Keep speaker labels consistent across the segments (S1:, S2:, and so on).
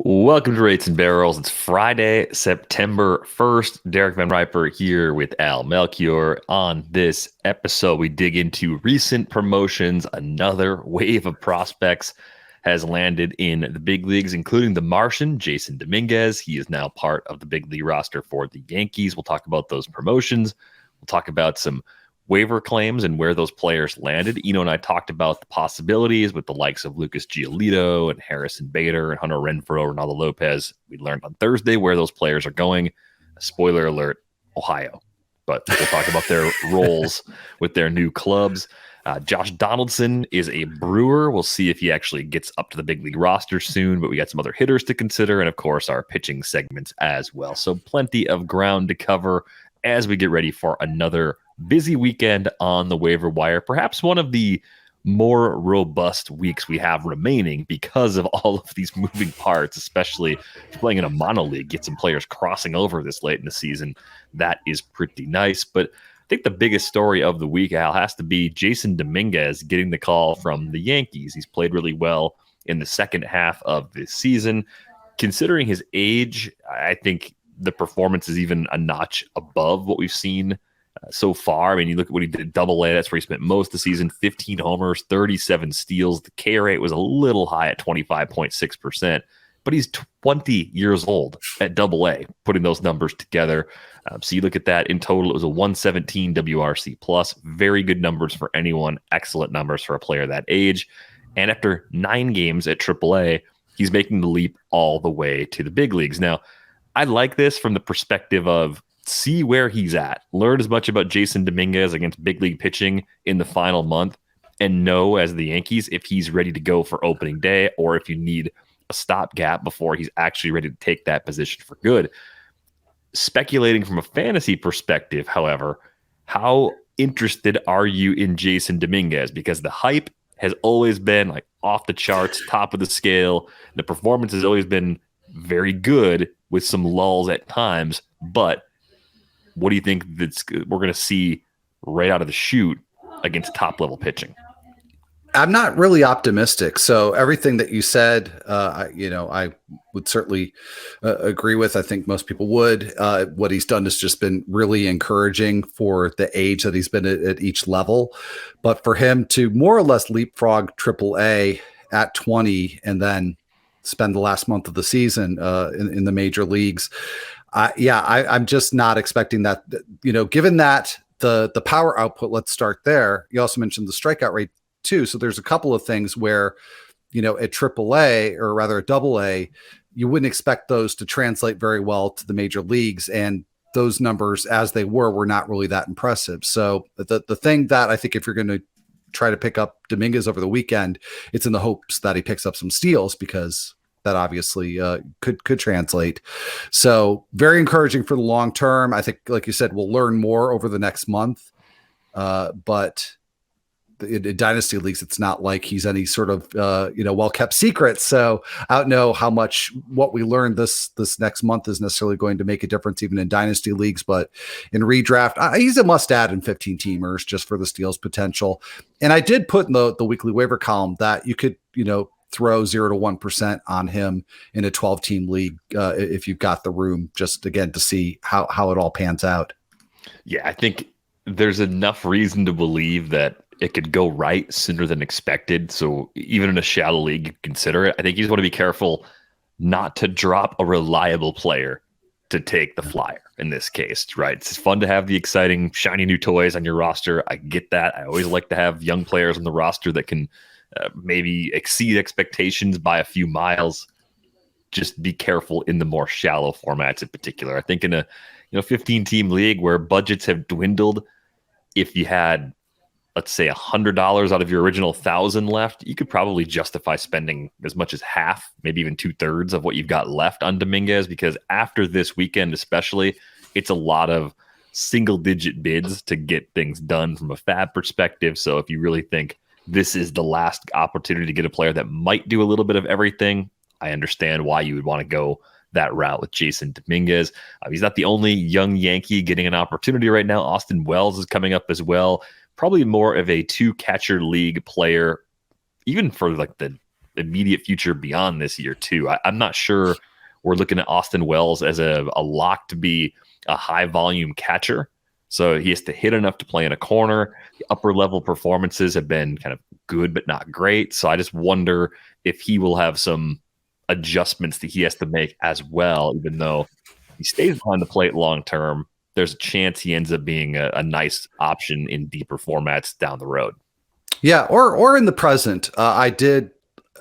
S1: Welcome to Rates and Barrels. It's Friday, September 1st. Derek Van Riper here with Al Melchior. On this episode, we dig into recent promotions. Another wave of prospects has landed in the big leagues, including the Martian, Jasson Dominguez. He is now part of the big league roster for the Yankees. We'll talk about those promotions. We'll talk about some waiver claims and where those players landed. Eno and I talked about the possibilities with the likes of Lucas Giolito and Harrison Bader and Hunter Renfroe, Ronaldo Lopez. We learned on Thursday where those players are going. Spoiler alert, Ohio. But we'll talk about their roles with their new clubs. Josh Donaldson is a Brewer. We'll see if he actually gets up to the big league roster soon, but we got some other hitters to consider, and of course our pitching segments as well. So plenty of ground to cover as we get ready for another busy weekend on the waiver wire, perhaps one of the more robust weeks we have remaining because of all of these moving parts, especially playing in a mono league, get some players crossing over this late in the season. That is pretty nice. But I think the biggest story of the week, Al, has to be Jasson Dominguez getting the call from the Yankees. He's played really well in the second half of this season. Considering his age, I think the performance is even a notch above what we've seen so far. I mean, you look at what he did at Double-A. That's where he spent most of the season, 15 homers, 37 steals. The K rate was a little high at 25.6%, but he's 20 years old at Double-A, putting those numbers together. So you look at that in total, it was a 117 WRC plus. Very good numbers for anyone. Excellent numbers for a player that age. And after 9 games at Triple-A, he's making the leap all the way to the big leagues. Now, I like this from the perspective of see where he's at, learn as much about Jasson Dominguez against big league pitching in the final month, and know as the Yankees if he's ready to go for opening day or if you need a stopgap before he's actually ready to take that position for good. Speculating from a fantasy perspective, however, how interested are you in Jasson Dominguez? Because the hype has always been like off the charts, top of the scale. The performance has always been very good with some lulls at times, but what do you think we're going to see right out of the chute against top-level pitching?
S2: I'm not really optimistic. So everything that you said, I would certainly agree with. I think most people would. What he's done has just been really encouraging for the age that he's been at each level. But for him to more or less leapfrog AAA at 20 and then spend the last month of the season in the major leagues, I'm just not expecting that. Given that the power output, let's start there. You also mentioned the strikeout rate too. So there's a couple of things where, at AAA or rather at Double-A, you wouldn't expect those to translate very well to the major leagues. And those numbers as they were not really that impressive. So the thing that I think if you're going to try to pick up Dominguez over the weekend, it's in the hopes that he picks up some steals because that obviously could translate. So very encouraging for the long term. I think, like you said, we'll learn more over the next month. But in dynasty leagues, it's not like he's any sort of well-kept secret. So I don't know how much what we learned this next month is necessarily going to make a difference even in dynasty leagues. But in redraft, he's a must-add in 15-teamers just for the steals potential. And I did put in the weekly waiver column that you could throw 0 to 1% on him in a 12-team league if you've got the room, just again to see how it all pans out.
S1: Yeah, I think there's enough reason to believe that it could go right sooner than expected. So even in a shallow league, you consider it. I think you just want to be careful not to drop a reliable player to take the flyer in this case, right? It's fun to have the exciting, shiny new toys on your roster. I get that. I always like to have young players on the roster that can maybe exceed expectations by a few miles. Just be careful in the more shallow formats in particular. I think in a 15-team league where budgets have dwindled, if you had, let's say, $100 out of your original 1,000 left, you could probably justify spending as much as half, maybe even 2/3 of what you've got left on Dominguez, because after this weekend especially, it's a lot of single-digit bids to get things done from a fab perspective. So if you really think this is the last opportunity to get a player that might do a little bit of everything, I understand why you would want to go that route with Jasson Dominguez. He's not the only young Yankee getting an opportunity right now. Austin Wells is coming up as well. Probably more of a 2-catcher league player, even for like the immediate future beyond this year too. I'm not sure we're looking at Austin Wells as a lock to be a high volume catcher. So he has to hit enough to play in a corner. The upper level performances have been kind of good, but not great. So I just wonder if he will have some adjustments that he has to make as well, even though he stays behind the plate long term. There's a chance he ends up being a nice option in deeper formats down the road.
S2: Yeah, or in the present. I did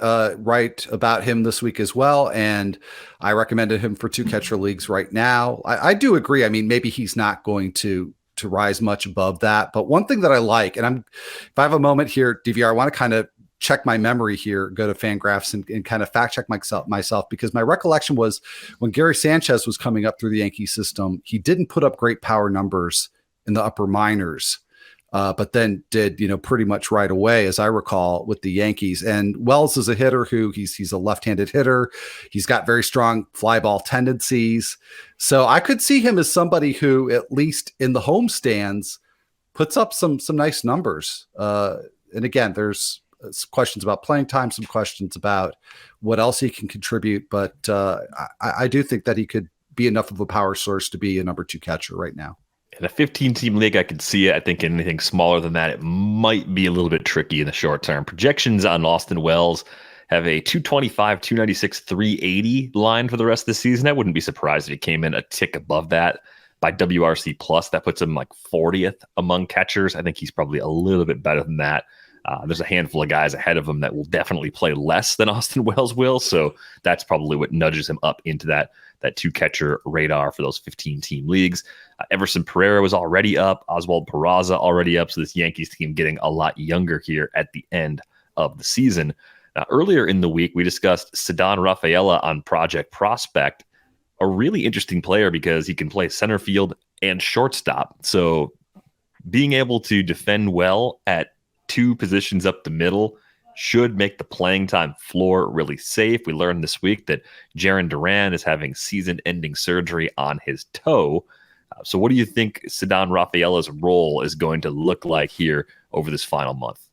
S2: write about him this week as well, and I recommended him for 2 catcher leagues right now. I do agree. I mean, maybe he's not going to rise much above that, but one thing that I like, and if I have a moment here, DVR, I want to kind of check my memory here, go to Fangraphs and kind of fact check myself, because my recollection was when Gary Sanchez was coming up through the Yankee system, he didn't put up great power numbers in the upper minors. But then did, pretty much right away, as I recall, with the Yankees. And Wells is a hitter who he's a left-handed hitter. He's got very strong fly ball tendencies. So I could see him as somebody who, at least in the home stands, puts up some nice numbers. And again, there's questions about playing time, some questions about what else he can contribute. But I do think that he could be enough of a power source to be a number 2 catcher right now.
S1: In a 15-team league, I could see it. I think anything smaller than that, it might be a little bit tricky in the short term. Projections on Austin Wells have a 225, 296, 380 line for the rest of the season. I wouldn't be surprised if he came in a tick above that by WRC+. That puts him like 40th among catchers. I think he's probably a little bit better than that. There's a handful of guys ahead of him that will definitely play less than Austin Wells will. So that's probably what nudges him up into that 2-catcher radar for those 15-team leagues. Everson Pereira was already up. Oswald Peraza already up. So this Yankees team getting a lot younger here at the end of the season. Now, earlier in the week, we discussed Ceddanne Rafaela on Project Prospect, a really interesting player because he can play center field and shortstop. So being able to defend well at 2 positions up the middle should make the playing time floor really safe. We learned this week that Jarren Duran is having season-ending surgery on his toe. So what do you think Ceddanne Rafaela's role is going to look like here over this final month?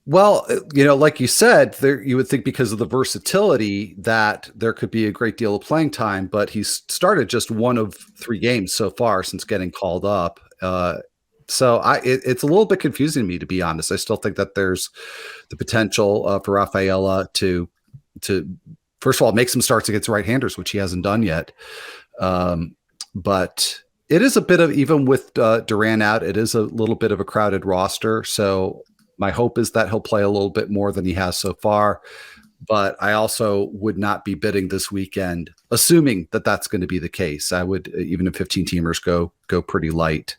S2: Well, like you said, you would think because of the versatility that there could be a great deal of playing time, but he's started just 1 of 3 games so far since getting called up. So it's a little bit confusing to me, to be honest. I still think that there's the potential for Rafaela to first of all make some starts against right-handers, which he hasn't done yet. But it is a bit of, even with Duran out, it is a little bit of a crowded roster. So my hope is that he'll play a little bit more than he has so far. But I also would not be bidding this weekend, assuming that that's going to be the case. I would, even if 15-teamers go pretty light.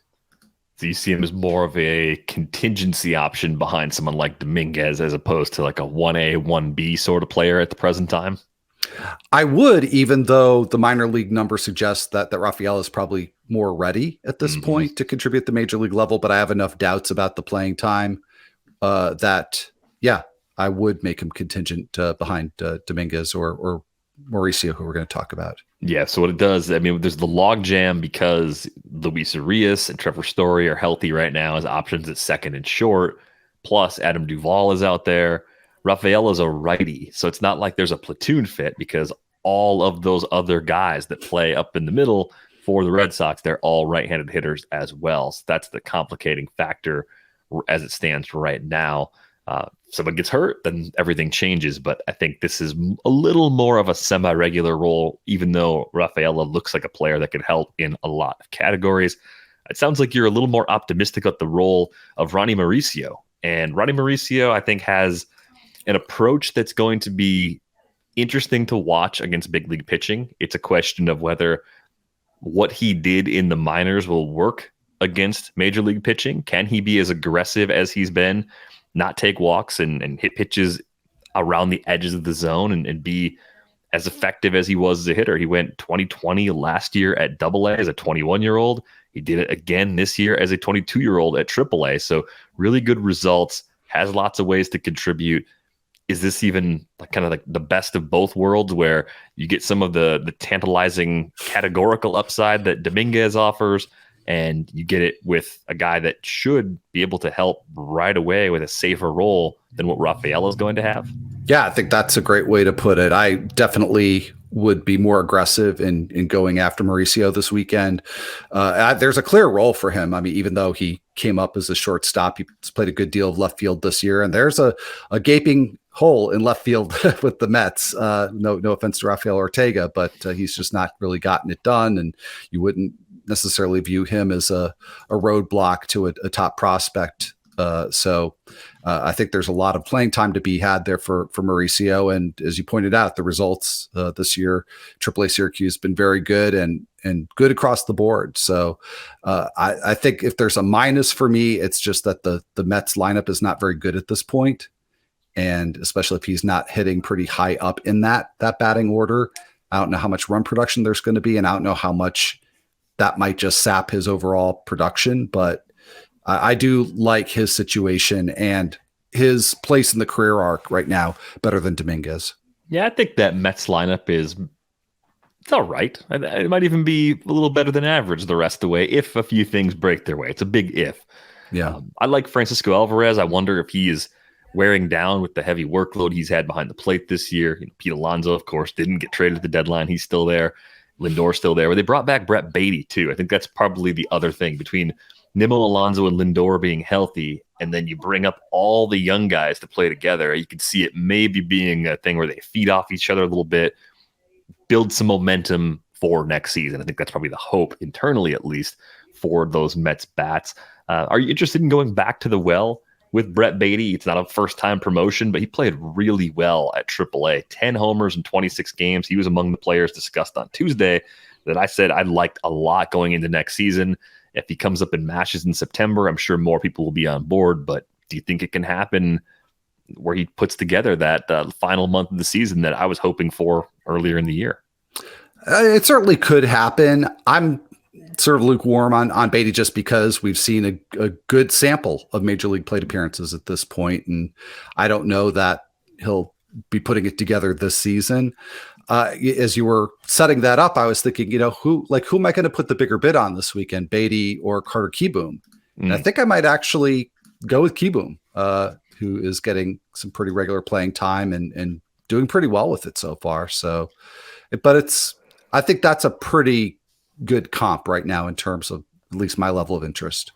S1: So you see him as more of a contingency option behind someone like Dominguez, as opposed to like a 1A, 1B sort of player at the present time?
S2: I would, even though the minor league number suggests that Rafaela is probably more ready at this point to contribute at the major league level. But I have enough doubts about the playing time that, I would make him contingent behind Dominguez or Mauricio, who we're going to talk about. Yeah,
S1: so what it does, there's the log jam because Luis Urias and Trevor Story are healthy right now as options at second and short. Plus, Adam Duvall is out there. Rafaela's a righty, so it's not like there's a platoon fit because all of those other guys that play up in the middle for the Red Sox, they're all right-handed hitters as well. So that's the complicating factor as it stands right now. Someone gets hurt, then everything changes. But I think this is a little more of a semi-regular role, even though Rafaela looks like a player that could help in a lot of categories. It sounds like you're a little more optimistic about the role of Ronny Mauricio. And Ronny Mauricio, I think, has an approach that's going to be interesting to watch against big league pitching. It's a question of whether what he did in the minors will work against major league pitching. Can he be as aggressive as he's been, not take walks and hit pitches around the edges of the zone and be as effective as he was as a hitter? He went 2020 last year at AA as a 21-year-old. He did it again this year as a 22-year-old at AAA. So really good results, has lots of ways to contribute. Is this even kind of like the best of both worlds, where you get some of the tantalizing categorical upside that Dominguez offers, and you get it with a guy that should be able to help right away with a safer role than what Rafaela is going to have?
S2: Yeah, I think that's a great way to put it. I definitely would be more aggressive in going after Mauricio this weekend. There's a clear role for him. I mean, even though he came up as a shortstop, he's played a good deal of left field this year, and there's a gaping hole in left field with the Mets. No offense to Rafael Ortega, but he's just not really gotten it done, and you wouldn't necessarily view him as a roadblock to a top prospect. So I think there's a lot of playing time to be had there for Mauricio. And as you pointed out, the results this year, AAA Syracuse has been very good and good across the board. So I think if there's a minus for me, it's just that the Mets lineup is not very good at this point. And especially if he's not hitting pretty high up in that batting order, I don't know how much run production there's going to be. And I don't know how much that might just sap his overall production, but I do like his situation and his place in the career arc right now better than Dominguez.
S1: Yeah, I think that Mets lineup it's all right. It might even be a little better than average the rest of the way if a few things break their way. It's a big if.
S2: Yeah.
S1: I like Francisco Alvarez. I wonder if he is wearing down with the heavy workload he's had behind the plate this year. Pete Alonso, of course, didn't get traded at the deadline. He's still there. Lindor's still there. But they brought back Brett Beatty, too. I think that's probably the other thing between Nimmo, Alonso, and Lindor being healthy, and then you bring up all the young guys to play together. You can see it maybe being a thing where they feed off each other a little bit, build some momentum for next season. I think that's probably the hope, internally at least, for those Mets bats. Are you interested in going back to the well with Brett Beatty? It's not a first-time promotion, but he played really well at AAA. 10 homers in 26 games. He was among the players discussed on Tuesday that I said I liked a lot going into next season. If he comes up and mashes in September, I'm sure more people will be on board. But do you think it can happen where he puts together that final month of the season that I was hoping for earlier in the year?
S2: It certainly could happen. I'm sort of lukewarm on Beatty just because we've seen a good sample of Major League plate appearances at this point, and I don't know that he'll be putting it together this season. As you were setting that up, I was thinking, who am I going to put the bigger bid on this weekend, Beatty or Carter Kieboom? And I think I might actually go with Kieboom, who is getting some pretty regular playing time and doing pretty well with it so far. So, but I think that's a pretty good comp right now in terms of at least my level of interest.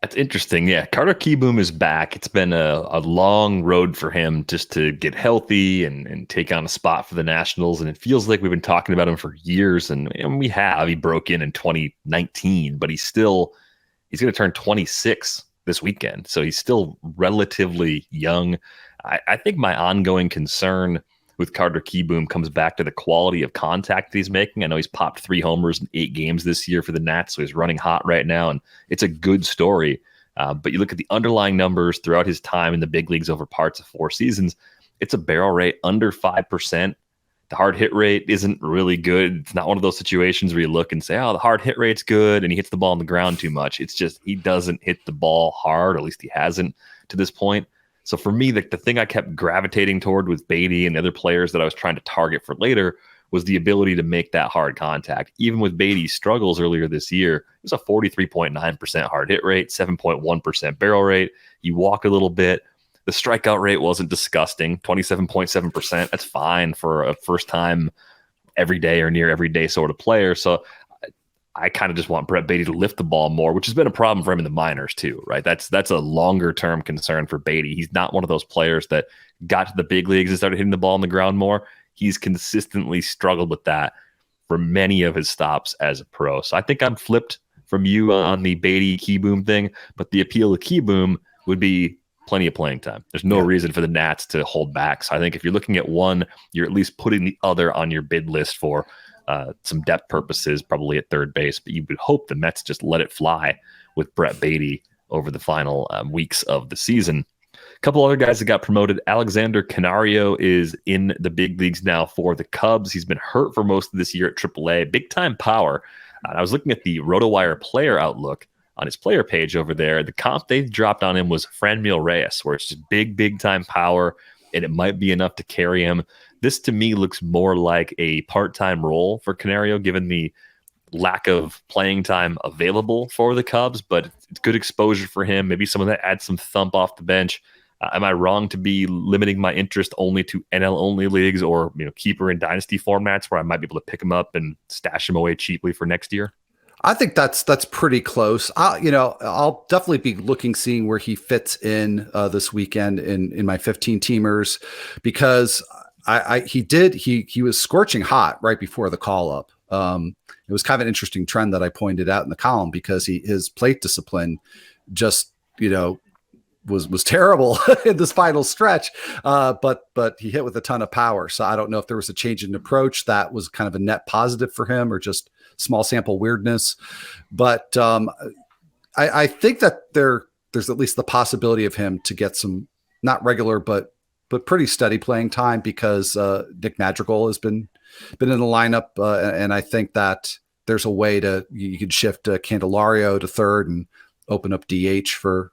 S1: That's interesting. Yeah, Carter Kieboom is back. It's been a long road for him just to get healthy and take on a spot for the Nationals. And it feels like we've been talking about him for years. And we have. He broke in 2019, but he's going to turn 26 this weekend. So he's still relatively young. I think my ongoing concern with Carter Kieboom comes back to the quality of contact that he's making. I know he's popped 3 homers in 8 games this year for the Nats, so he's running hot right now, and it's a good story. But you look at the underlying numbers throughout his time in the big leagues over parts of 4 seasons, it's a barrel rate under 5%. The hard hit rate isn't really good. It's not one of those situations where you look and say, oh, the hard hit rate's good, and he hits the ball on the ground too much. It's just he doesn't hit the ball hard, or at least he hasn't to this point. So for me, the thing I kept gravitating toward with Beatty and the other players that I was trying to target for later was the ability to make that hard contact. Even with Beatty's struggles earlier this year, it was a 43.9% hard hit rate, 7.1% barrel rate. You walk a little bit. The strikeout rate wasn't disgusting, 27.7%. That's fine for a first-time everyday or near everyday sort of player. So I kind of just want Brett Beatty to lift the ball more, which has been a problem for him in the minors too, right? That's a longer term concern for Beatty. He's not one of those players that got to the big leagues and started hitting the ball on the ground more. He's consistently struggled with that for many of his stops as a pro. So I think I'm flipped from you on the Beatty Kieboom thing, but the appeal of Kieboom would be plenty of playing time. There's no reason for the Nats to hold back. So I think if you're looking at one, you're at least putting the other on your bid list for some depth purposes, probably at third base, but you would hope the Mets just let it fly with Brett Beatty over the final weeks of the season. A couple other guys that got promoted. Alexander Canario is in the big leagues now for the Cubs. He's been hurt for most of this year at AAA. Big time power. I was looking at the RotoWire player outlook on his player page over there. The comp they dropped on him was Franmil Reyes, where it's just big time power, and it might be enough to carry him. This, to me, looks more like a part-time role for Canario, given the lack of playing time available for the Cubs, but it's good exposure for him. Maybe someone that adds some thump off the bench. Am I wrong to be limiting my interest only to NL only leagues or keeper and dynasty formats where I might be able to pick him up and stash him away cheaply for next year?
S2: I think that's pretty close. I'll definitely be seeing where he fits in this weekend in my 15 teamers, because he was scorching hot right before the call up. It was kind of an interesting trend that I pointed out in the column, because his plate discipline just was terrible in this final stretch, but he hit with a ton of power. So I don't know if there was a change in approach that was kind of a net positive for him, or just small sample weirdness. But I think that there's at least the possibility of him to get some not regular but pretty steady playing time, because Nick Madrigal has been in the lineup, and I think that there's a way you could shift Candelario to third and open up DH for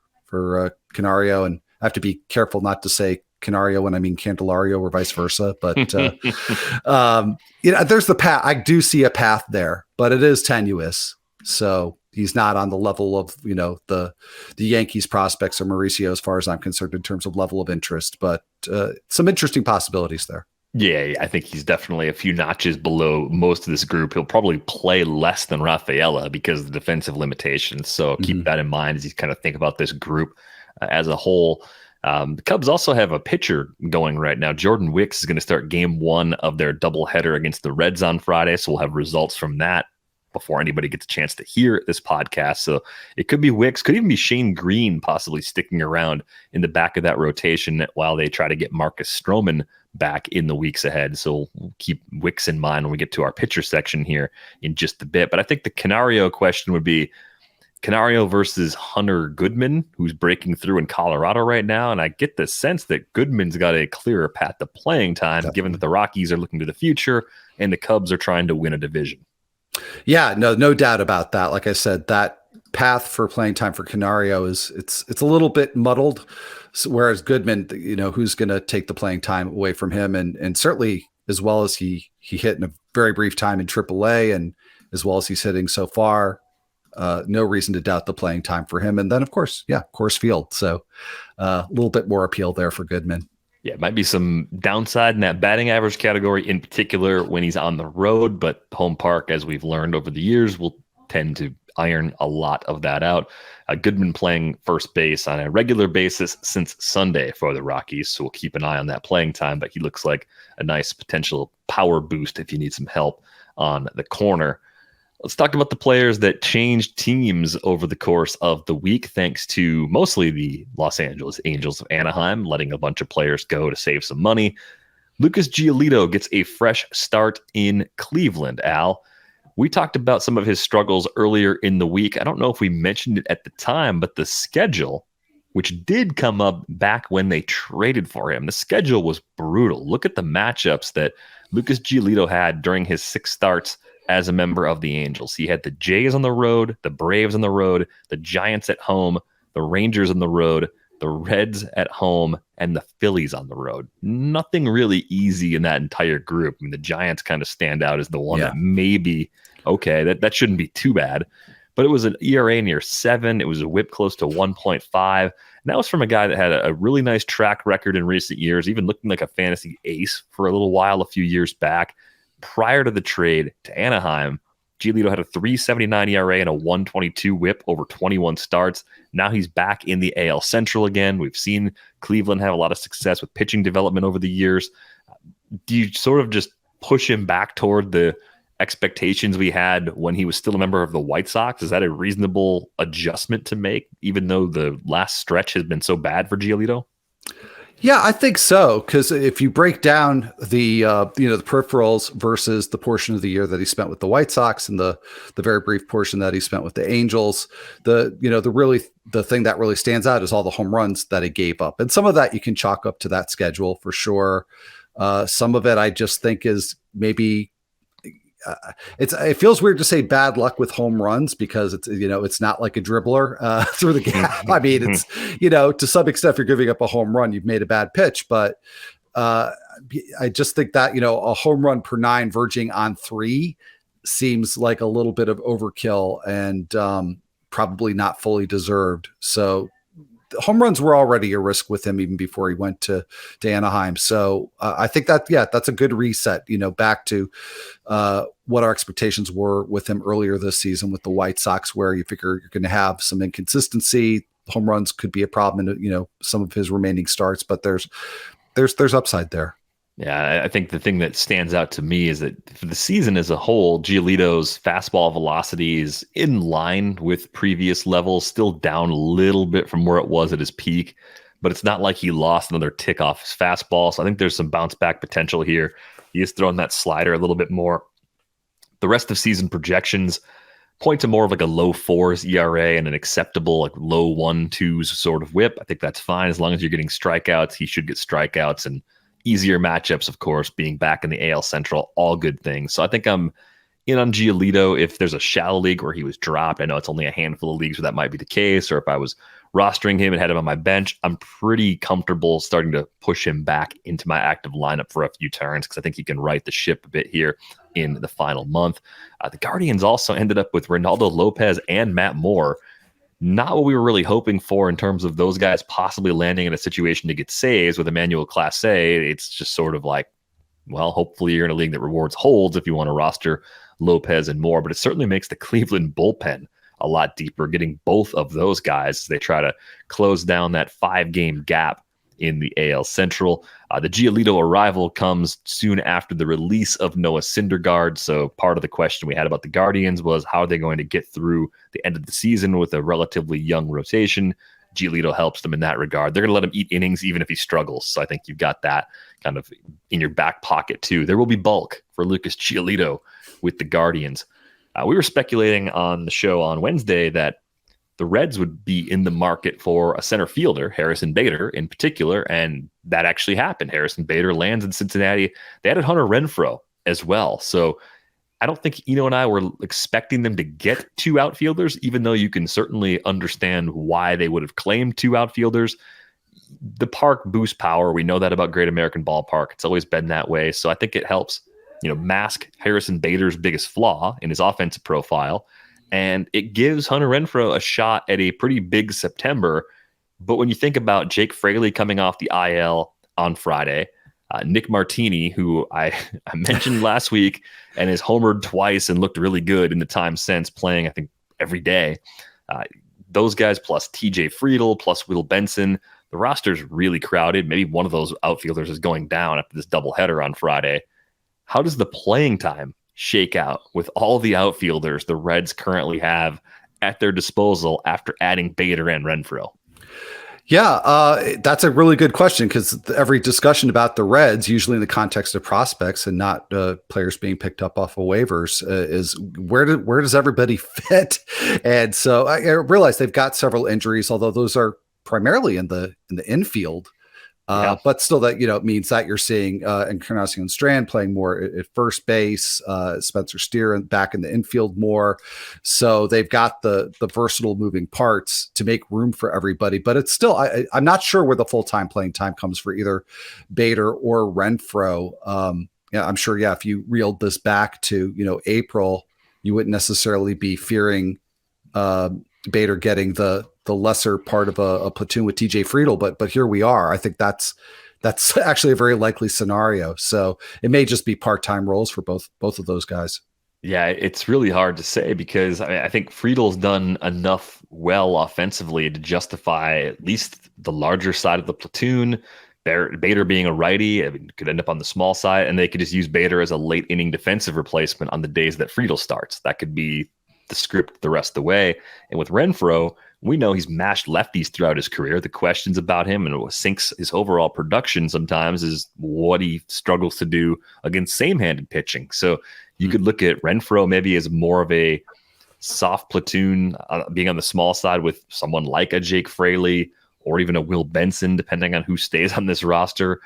S2: Canario. And I have to be careful not to say Canario when I mean Candelario, or vice versa. But there's the path. I do see a path there, but it is tenuous. So he's not on the level of the Yankees prospects or Mauricio, as far as I'm concerned, in terms of level of interest. But some interesting possibilities there.
S1: Yeah, I think he's definitely a few notches below most of this group. He'll probably play less than Rafaela because of the defensive limitations. So keep that in mind as you kind of think about this group as a whole. The Cubs also have a pitcher going right now. Jordan Wicks is going to start game 1 of their doubleheader against the Reds on Friday. So we'll have results from that before anybody gets a chance to hear this podcast. So it could be Wicks, could even be Shane Green possibly sticking around in the back of that rotation while they try to get Marcus Stroman back in the weeks ahead. So we'll keep Wicks in mind when we get to our pitcher section here in just a bit. But I think the Canario question would be Canario versus Hunter Goodman, who's breaking through in Colorado right now. And I get the sense that Goodman's got a clearer path to playing time, given that the Rockies are looking to the future and the Cubs are trying to win a division.
S2: Yeah, no doubt about that. Like I said, that path for playing time for Canario it's a little bit muddled. So, whereas Goodman, who's going to take the playing time away from him, and certainly as well as he hit in a very brief time in AAA, and as well as he's hitting so far, no reason to doubt the playing time for him. And then, of course, Coors Field. So a little bit more appeal there for Goodman.
S1: Yeah, it might be some downside in that batting average category, in particular when he's on the road, but home park, as we've learned over the years, will tend to iron a lot of that out. Goodman playing first base on a regular basis since Sunday for the Rockies, so we'll keep an eye on that playing time, but he looks like a nice potential power boost if you need some help on the corner. Let's talk about the players that changed teams over the course of the week, thanks to mostly the Los Angeles Angels of Anaheim letting a bunch of players go to save some money. Lucas Giolito gets a fresh start in Cleveland, Al. We talked about some of his struggles earlier in the week. I don't know if we mentioned it at the time, but the schedule, which did come up back when they traded for him, the schedule was brutal. Look at the matchups that Lucas Giolito had during his 6 starts as a member of the Angels. He had the Jays on the road, the Braves on the road, the Giants at home, the Rangers on the road, the Reds at home, and the Phillies on the road. Nothing really easy in that entire group. I mean, the Giants kind of stand out as the one that maybe, okay, that shouldn't be too bad. But it was an ERA near 7. It was a whip close to 1.5. And that was from a guy that had a really nice track record in recent years, even looking like a fantasy ace for a little while a few years back. Prior to the trade to Anaheim, Giolito had a 3.79 ERA and a 1.22 whip over 21 starts. Now he's back in the AL Central again. We've seen Cleveland have a lot of success with pitching development over the years. Do you sort of just push him back toward the expectations we had when he was still a member of the White Sox? Is that a reasonable adjustment to make, even though the last stretch has been so bad for Giolito?
S2: Yeah, I think so. Because if you break down the the peripherals versus the portion of the year that he spent with the White Sox and the very brief portion that he spent with the Angels, the thing that really stands out is all the home runs that he gave up, and some of that you can chalk up to that schedule for sure. Some of it I just think is maybe. It feels weird to say bad luck with home runs because it's not like a dribbler through the gap. I mean, it's to some extent, if you're giving up a home run, you've made a bad pitch. But I just think that a home run per 9 verging on 3 seems like a little bit of overkill and probably not fully deserved. So home runs were already a risk with him even before he went to Anaheim. So I think that's a good reset, back to what our expectations were with him earlier this season with the White Sox, where you figure you're going to have some inconsistency. Home runs could be a problem in, some of his remaining starts, but there's upside there.
S1: Yeah, I think the thing that stands out to me is that for the season as a whole, Giolito's fastball velocity is in line with previous levels, still down a little bit from where it was at his peak, but it's not like he lost another tick off his fastball. So I think there's some bounce back potential here. He is throwing that slider a little bit more. The rest of season projections point to more of like a low 4s ERA and an acceptable like low 1-2s sort of whip. I think that's fine as long as you're getting strikeouts. He should get strikeouts and easier matchups, of course, being back in the AL Central, all good things. So I think I'm in on Giolito if there's a shallow league where he was dropped. I know it's only a handful of leagues where that might be the case, or if I was rostering him and had him on my bench, I'm pretty comfortable starting to push him back into my active lineup for a few turns because I think he can right the ship a bit here in the final month. The Guardians also ended up with Reynaldo Lopez and Matt Moore. Not what we were really hoping for in terms of those guys possibly landing in a situation to get saves with Emmanuel Clase. It's just sort of like, well, hopefully you're in a league that rewards holds if you want to roster Lopez and Moore, but it certainly makes the Cleveland bullpen a lot deeper, getting both of those guys as they try to close down that 5-game gap in the AL Central. The Giolito arrival comes soon after the release of Noah Syndergaard. So part of the question we had about the Guardians was how are they going to get through the end of the season with a relatively young rotation? Giolito helps them in that regard. They're going to let him eat innings even if he struggles. So I think you've got that kind of in your back pocket too. There will be bulk for Lucas Giolito with the Guardians. We were speculating on the show on Wednesday that the Reds would be in the market for a center fielder, Harrison Bader in particular, and that actually happened. Harrison Bader lands in Cincinnati. They added Hunter Renfroe as well. So I don't think Eno and I were expecting them to get 2 outfielders, even though you can certainly understand why they would have claimed 2 outfielders. The park boosts power. We know that about Great American Ballpark. It's always been that way. So I think it helps, mask Harrison Bader's biggest flaw in his offensive profile. And it gives Hunter Renfroe a shot at a pretty big September. But when you think about Jake Fraley coming off the IL on Friday, Nick Martini, who I mentioned last week and has homered twice and looked really good in the time since, playing, I think, every day. Those guys plus TJ Friedl plus Will Benson. The roster's really crowded. Maybe one of those outfielders is going down after this doubleheader on Friday. How does the playing time shake out with all the outfielders the Reds currently have at their disposal after adding Bader and Renfroe?
S2: Yeah, that's a really good question because every discussion about the Reds, usually in the context of prospects and not players being picked up off of waivers, is where does everybody fit? And so I realize they've got several injuries, although those are primarily in the infield. But still, that it means that you're seeing Encarnacion Strand playing more at first base, Spencer Steer back in the infield more. So they've got the versatile moving parts to make room for everybody. But it's still, I'm not sure where the full-time playing time comes for either Bader or Renfroe. I'm sure, if you reeled this back to April, you wouldn't necessarily be fearing Bader getting the lesser part of a platoon with TJ Friedl, but here we are. I think that's actually a very likely scenario. So it may just be part-time roles for both of those guys.
S1: Yeah, it's really hard to say because I think Friedel's done enough well offensively to justify at least the larger side of the platoon. Bader being a righty, could end up on the small side, and they could just use Bader as a late inning defensive replacement on the days that Friedl starts. That could be the script the rest of the way. And with Renfroe, we know he's mashed lefties throughout his career. The questions about him and what sinks his overall production sometimes is what he struggles to do against same-handed pitching. So you could look at Renfroe maybe as more of a soft platoon, being on the small side with someone like a Jake Fraley or even a Will Benson, depending on who stays on this roster.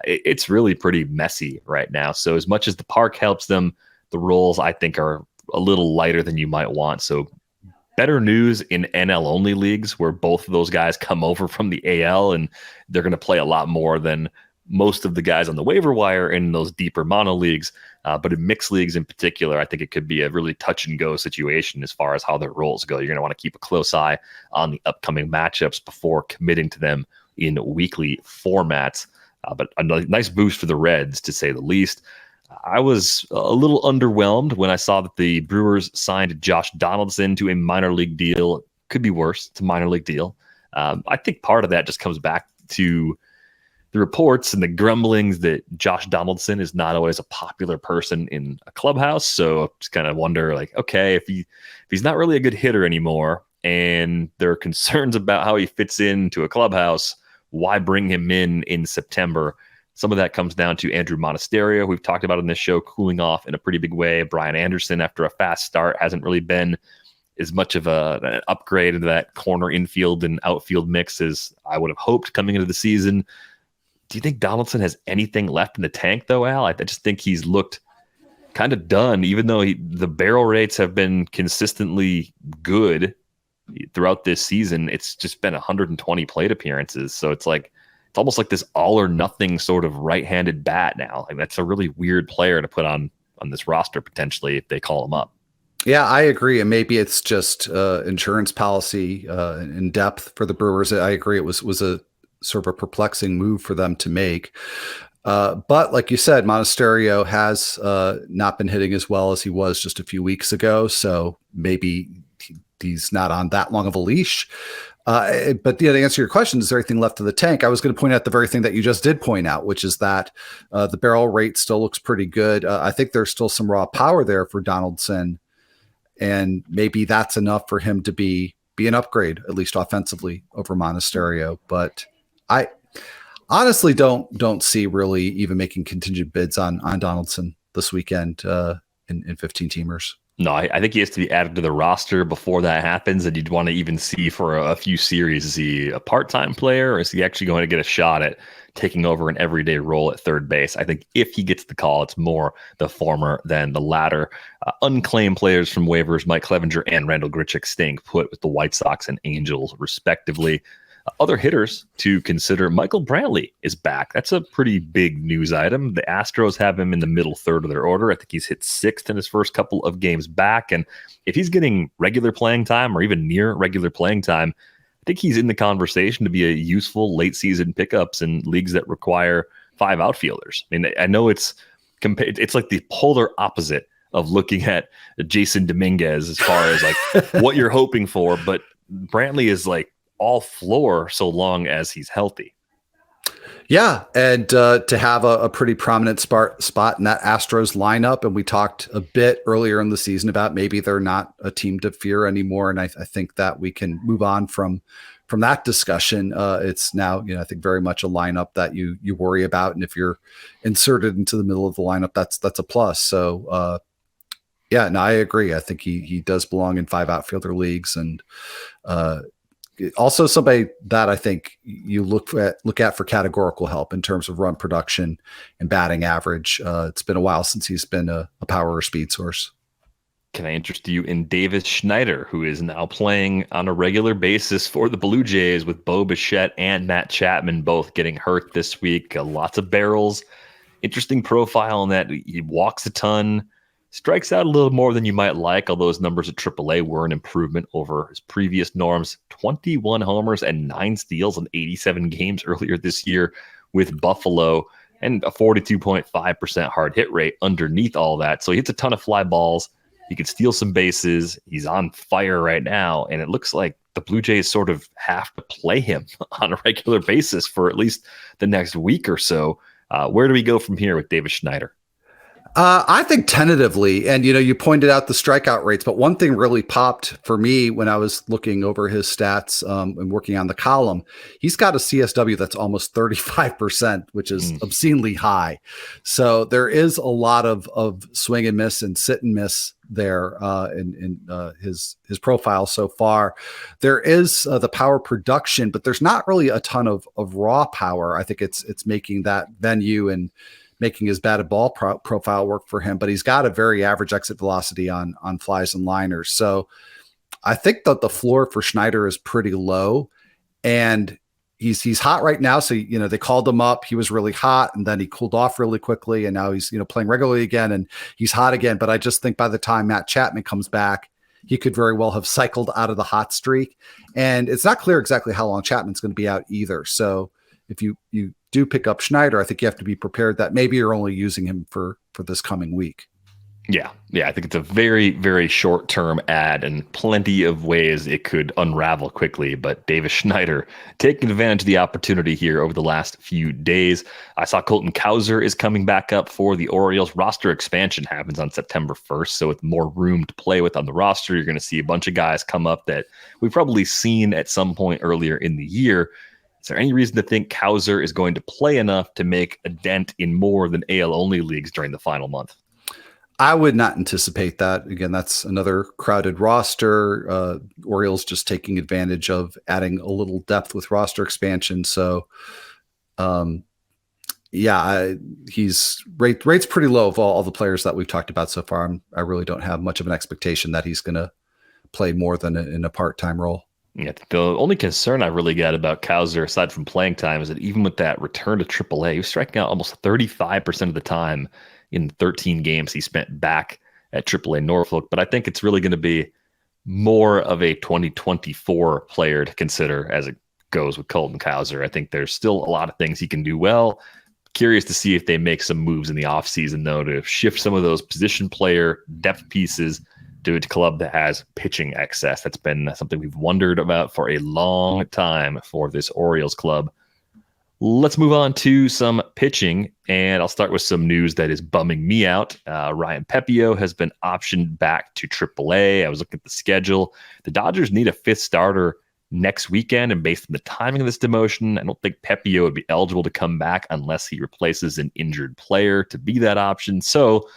S1: It's really pretty messy right now. So as much as the park helps them, the roles I think are a little lighter than you might want. So better news in NL only leagues where both of those guys come over from the AL and they're going to play a lot more than most of the guys on the waiver wire in those deeper mono leagues. But in mixed leagues in particular, I think it could be a really touch and go situation as far as how their roles go. You're going to want to keep a close eye on the upcoming matchups before committing to them in weekly formats. But a nice boost for the Reds, to say the least. I was a little underwhelmed when I saw that the Brewers signed Josh Donaldson to a minor league deal. Could be worse. It's a minor league deal. I think part of that just comes back to the reports and the grumblings that Josh Donaldson is not always a popular person in a clubhouse. So I just kind of wonder, like, okay, if he's not really a good hitter anymore and there are concerns about how he fits into a clubhouse, why bring him in September? Some of that comes down to Andrew Monasterio, we've talked about in this show, cooling off in a pretty big way. Brian Anderson, after a fast start, hasn't really been as much of an upgrade into that corner infield and outfield mix as I would have hoped coming into the season. Do you think Donaldson has anything left in the tank, though, Al? I just think he's looked kind of done, even though the barrel rates have been consistently good throughout this season. It's just been 120 plate appearances. So it's almost like this all or nothing sort of right-handed bat now. Like, that's a really weird player to put on this roster potentially if they call him up.
S2: Yeah, I agree. And maybe it's just insurance policy in depth for the Brewers. I agree. It was a sort of a perplexing move for them to make. But like you said, Monasterio has not been hitting as well as he was just a few weeks ago. So maybe he's not on that long of a leash. But to answer your question, is there anything left in the tank? I was going to point out the very thing that you just did point out, which is that the barrel rate still looks pretty good. I think there's still some raw power there for Donaldson. And maybe that's enough for him to be an upgrade, at least offensively, over Monasterio. But I honestly don't see really even making contingent bids on Donaldson this weekend in 15 teamers.
S1: No, I think he has to be added to the roster before that happens, and you'd want to even see for a few series, is he a part-time player, or is he actually going to get a shot at taking over an everyday role at third base? I think if he gets the call, it's more the former than the latter. Unclaimed players from waivers, Mike Clevenger and Randall Grichuk, staying put with the White Sox and Angels, respectively. Other hitters to consider, Michael Brantley is back. That's a pretty big news item. The Astros have him in the middle third of their order. I think he's hit sixth in his first couple of games back. And if he's getting regular playing time or even near regular playing time, I think he's in the conversation to be a useful late season pickups in leagues that require 5 outfielders. I mean, I know it's like the polar opposite of looking at Jasson Dominguez as far as like what you're hoping for, but Brantley is like all floor so long as he's healthy.
S2: Yeah, and to have a pretty prominent spot in that Astros lineup, and we talked a bit earlier in the season about maybe they're not a team to fear anymore, and I think that we can move on from that discussion. It's now, I think very much a lineup that you worry about, and if you're inserted into the middle of the lineup, that's a plus. So yeah, no, I agree. I think he does belong in 5 outfielder leagues, and also somebody that I think you look at for categorical help in terms of run production and batting average. It's been a while since he's been a power or speed source.
S1: Can I interest you in Davis Schneider, who is now playing on a regular basis for the Blue Jays with Bo Bichette and Matt Chapman both getting hurt this week? Lots of barrels. Interesting profile in that he walks a ton, strikes out a little more than you might like, although his numbers at AAA were an improvement over his previous norms. 21 homers and 9 steals in 87 games earlier this year with Buffalo, and a 42.5% hard hit rate underneath all that. So he hits a ton of fly balls. He can steal some bases. He's on fire right now, and it looks like the Blue Jays sort of have to play him on a regular basis for at least the next week or so. Where do we go from here with Davis Schneider?
S2: I think tentatively, and you pointed out the strikeout rates, but one thing really popped for me when I was looking over his stats and working on the column. He's got a CSW that's almost 35%, which is obscenely high. So there is a lot of swing and miss and sit and miss there in his profile so far. There is the power production, but there's not really a ton of raw power. I think it's making that venue and making his batted ball profile work for him, but he's got a very average exit velocity on flies and liners. So I think that the floor for Schneider is pretty low. And he's hot right now. So, they called him up. He was really hot and then he cooled off really quickly. And now he's, playing regularly again and he's hot again. But I just think by the time Matt Chapman comes back, he could very well have cycled out of the hot streak. And it's not clear exactly how long Chapman's going to be out either. So if you do pick up Schneider, I think you have to be prepared that maybe you're only using him for this coming week.
S1: Yeah. I think it's a very, very short-term ad and plenty of ways it could unravel quickly. But Davis Schneider taking advantage of the opportunity here over the last few days. I saw Colton Cowser is coming back up for the Orioles. Roster expansion happens on September 1st, so with more room to play with on the roster, you're going to see a bunch of guys come up that we've probably seen at some point earlier in the year. Is there any reason to think Cowser is going to play enough to make a dent in more than AL-only leagues during the final month?
S2: I would not anticipate that. Again, that's another crowded roster. Orioles just taking advantage of adding a little depth with roster expansion. So, he's rates pretty low of all the players that we've talked about so far. I really don't have much of an expectation that he's going to play more than in a part-time role.
S1: Yeah, the only concern I really got about Cowser, aside from playing time, is that even with that return to AAA, he was striking out almost 35% of the time in 13 games he spent back at AAA Norfolk. But I think it's really going to be more of a 2024 player to consider as it goes with Colton Cowser. I think there's still a lot of things he can do well. Curious to see if they make some moves in the offseason, though, to shift some of those position player depth pieces to a club that has pitching excess. That's been something we've wondered about for a long time for this Orioles club. Let's move on to some pitching, and I'll start with some news that is bumming me out. Ryan Pepiot has been optioned back to AAA. I was looking at the schedule. The Dodgers need a fifth starter next weekend, and based on the timing of this demotion, I don't think Pepiot would be eligible to come back unless he replaces an injured player to be that option. So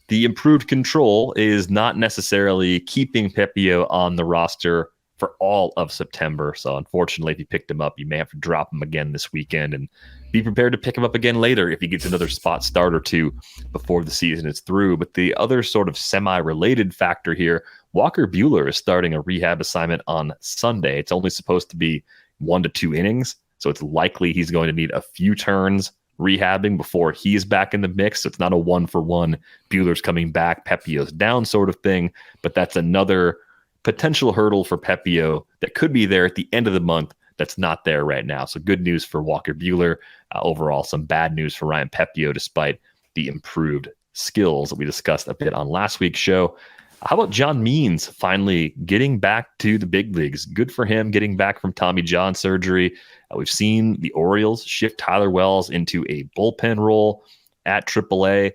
S1: the improved control is not necessarily keeping Pepiot on the roster for all of September. So unfortunately, if you picked him up, you may have to drop him again this weekend and be prepared to pick him up again later if he gets another spot start or two before the season is through. But the other sort of semi-related factor here, Walker Buehler is starting a rehab assignment on Sunday. It's only supposed to be 1 to 2 innings, so it's likely he's going to need a few turns rehabbing before he's back in the mix. So it's not a 1-for-1 Buehler's coming back, Pepiot's down sort of thing, but that's another potential hurdle for Pepiot that could be there at the end of the month that's not there right now. So good news for Walker Buehler. Overall, some bad news for Ryan Pepiot despite the improved skills that we discussed a bit on last week's show. How about John Means finally getting back to the big leagues? Good for him getting back from Tommy John surgery. We've seen the Orioles shift Tyler Wells into a bullpen role at AAA.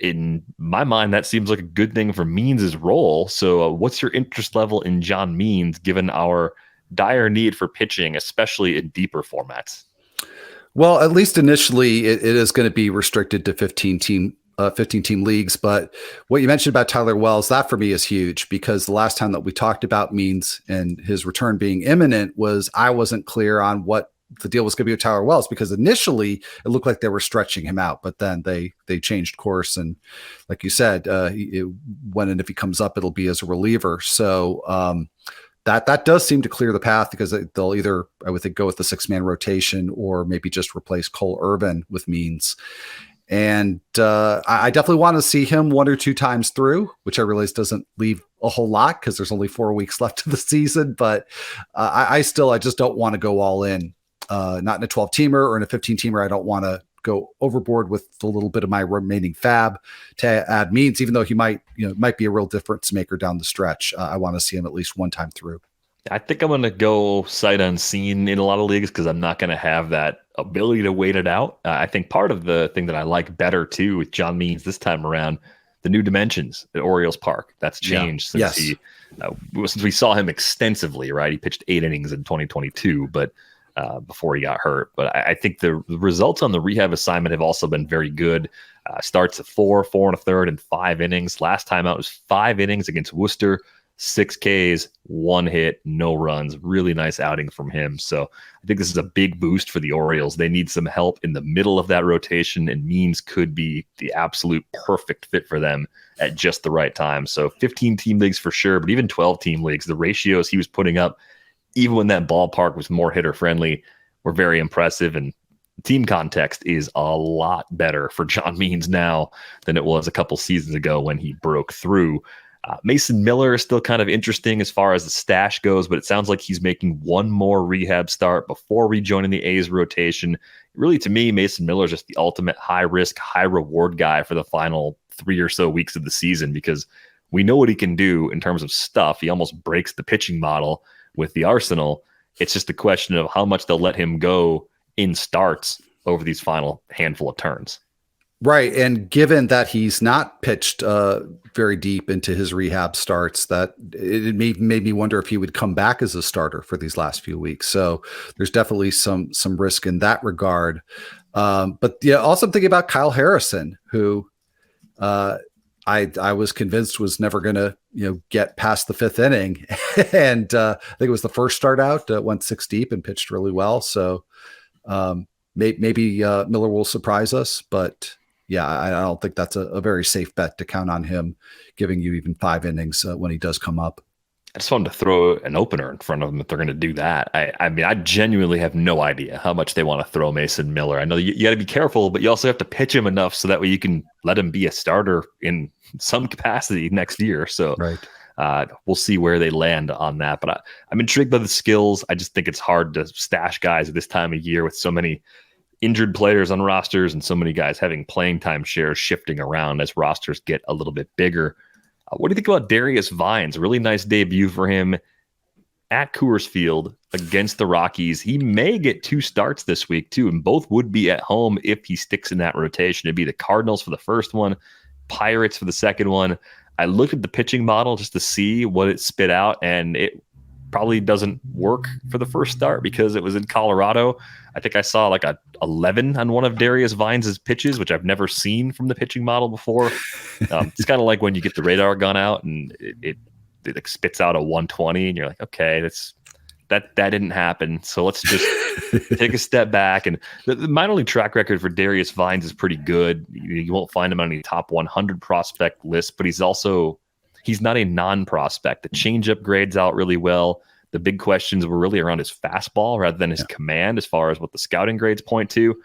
S1: In my mind, that seems like a good thing for Means' role. So what's your interest level in John Means, given our dire need for pitching, especially in deeper formats?
S2: Well, at least initially, it is going to be restricted to 15-team leagues. But what you mentioned about Tyler Wells, that for me is huge, because the last time that we talked about Means and his return being imminent I wasn't clear on what the deal was going to be with Tyler Wells, because initially it looked like they were stretching him out, but then they changed course. And like you said, when and if he comes up, it'll be as a reliever. So that does seem to clear the path, because they'll either, I would think, go with the 6-man rotation or maybe just replace Cole Irvin with Means. And I definitely want to see him 1 or 2 times through, which I realize doesn't leave a whole lot because there's only 4 weeks left of the season. But I just don't want to go all in. Not in a 12-teamer or in a 15-teamer. I don't want to go overboard with a little bit of my remaining fab to add Means, even though he might be a real difference maker down the stretch. I want to see him at least 1 time through. I
S1: think I'm going to go sight unseen in a lot of leagues because I'm not going to have that ability to wait it out. I think part of the thing that I like better too with John Means this time around, the new dimensions at Orioles Park. That's changed since since we saw him extensively, right? He pitched 8 innings in 2022, but before he got hurt. But I think the results on the rehab assignment have also been very good. Starts at 4 1/3, and 5 innings. Last time out was 5 innings against Worcester, 6 Ks, 1 hit, no runs. Really nice outing from him. So I think this is a big boost for the Orioles. They need some help in the middle of that rotation, and Means could be the absolute perfect fit for them at just the right time. So 15-team leagues for sure, but even 12-team leagues, the ratios he was putting up even when that ballpark was more hitter friendly, were very impressive. And team context is a lot better for John Means now than it was a couple seasons ago when he broke through. Mason Miller is still kind of interesting as far as the stash goes, but it sounds like he's making one more rehab start before rejoining the A's rotation. Really, to me, Mason Miller is just the ultimate high-risk, high-reward guy for the final 3 or so weeks of the season, because we know what he can do in terms of stuff. He almost breaks the pitching model with the arsenal. It's just a question of how much they'll let him go in starts over these final handful of turns.
S2: Right. And given that he's not pitched very deep into his rehab starts, that it made me wonder if he would come back as a starter for these last few weeks. So there's definitely some risk in that regard. But yeah, also I'm thinking about Kyle Harrison, who I was convinced was never going to, get past the fifth inning. And I think it was the first start out, went 6 deep and pitched really well. So maybe Miller will surprise us, but yeah, I don't think that's a very safe bet to count on him giving you even 5 innings when he does come up.
S1: I just wanted to throw an opener in front of them if they're going to do that. I mean, I genuinely have no idea how much they want to throw Mason Miller. I know you got to be careful, but you also have to pitch him enough so that way you can let him be a starter in some capacity next year. So right. We'll see where they land on that. But I'm intrigued by the skills. I just think it's hard to stash guys at this time of year with so many injured players on rosters and so many guys having playing time shares shifting around as rosters get a little bit bigger. What do you think about Darius Vines? A really nice debut for him at Coors Field against the Rockies. He may get 2 starts this week too, and both would be at home if he sticks in that rotation. It'd be the Cardinals for the first one, Pirates for the second one. I looked at the pitching model just to see what it spit out, and it probably doesn't work for the first start because it was in Colorado. I think I saw like a 11 on one of Darius Vines' pitches, which I've never seen from the pitching model before. It's kind of like when you get the radar gun out and it like spits out a 120 and you're like, okay, that didn't happen. So let's just take a step back. And the minor league track record for Darius Vines is pretty good. You won't find him on any top 100 prospect list, but he's not a non-prospect. The changeup grades out really well. The big questions were really around his fastball rather than his command as far as what the scouting grades point to.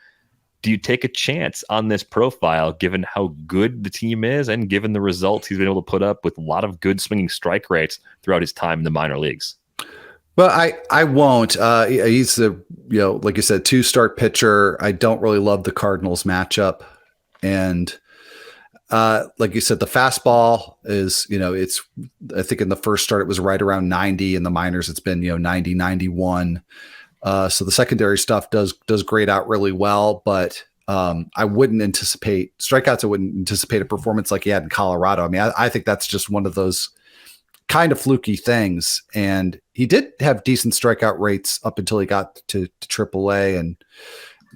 S1: Do you take a chance on this profile given how good the team is and given the results he's been able to put up with a lot of good swinging strike rates throughout his time in the minor leagues?
S2: Well, I won't. He's like you said, 2-start pitcher. I don't really love the Cardinals matchup. And like you said, the fastball is, it's, I think in the first start, it was right around 90. In the minors, it's been, 90, 91. So the secondary stuff does grade out really well, but I wouldn't anticipate strikeouts. I wouldn't anticipate a performance like he had in Colorado. I mean, I think that's just one of those kind of fluky things. And he did have decent strikeout rates up until he got to AAA and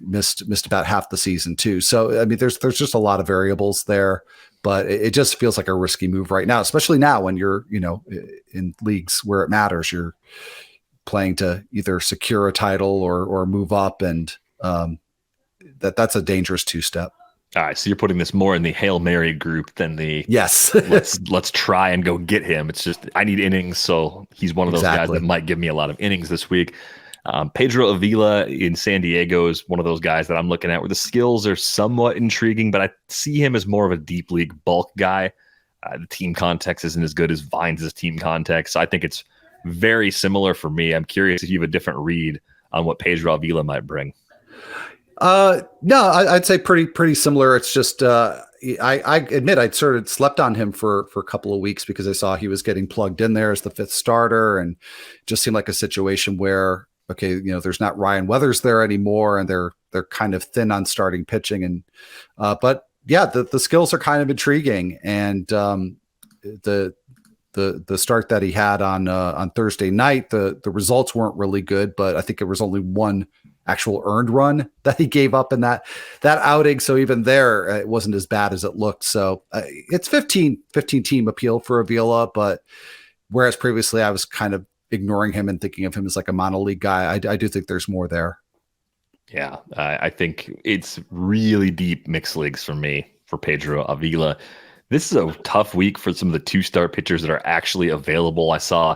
S2: missed about half the season too. So, I mean, there's just a lot of variables there, but it just feels like a risky move right now, especially now when you're, in leagues where it matters, you're playing to either secure a title or move up. And that's a dangerous 2-step.
S1: All right. So you're putting this more in the Hail Mary group than the
S2: yes.
S1: let's try and go get him. It's just, I need innings. So he's one of those guys that might give me a lot of innings this week. Pedro Avila in San Diego is one of those guys that I'm looking at where the skills are somewhat intriguing, but I see him as more of a deep league bulk guy. The team context isn't as good as Vines' team context. So I think it's very similar for me. I'm curious if you have a different read on what Pedro Avila might bring.
S2: No, I'd say pretty similar. It's just, I admit I'd sort of slept on him for a couple of weeks because I saw he was getting plugged in there as the 5th starter, and it just seemed like a situation where, okay, there's not Ryan Weathers there anymore, and they're kind of thin on starting pitching. And, but yeah, the skills are kind of intriguing. And, the start that he had on Thursday night, the results weren't really good, but I think it was only one actual earned run that he gave up in that outing. So even there, it wasn't as bad as it looked. So it's 15 team appeal for Avila, but whereas previously I was kind of ignoring him and thinking of him as like a mono league guy, I do think there's more there.
S1: Yeah, I think it's really deep mixed leagues for me for Pedro Avila. This is a tough week for some of the 2-star pitchers that are actually available. I saw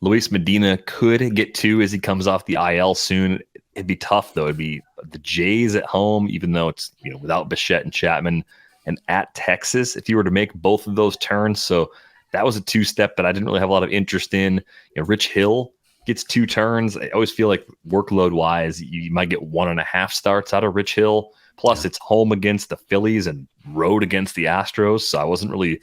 S1: Luis Medina could get 2 as he comes off the IL soon. It'd be tough, though. It'd be the Jays at home, even though it's without Bichette and Chapman, and at Texas if you were to make both of those turns. So that was a 2-step that I didn't really have a lot of interest in. Rich Hill gets 2 turns. I always feel like workload-wise, you might get 1.5 starts out of Rich Hill. Plus, it's home against the Phillies and road against the Astros. So I wasn't really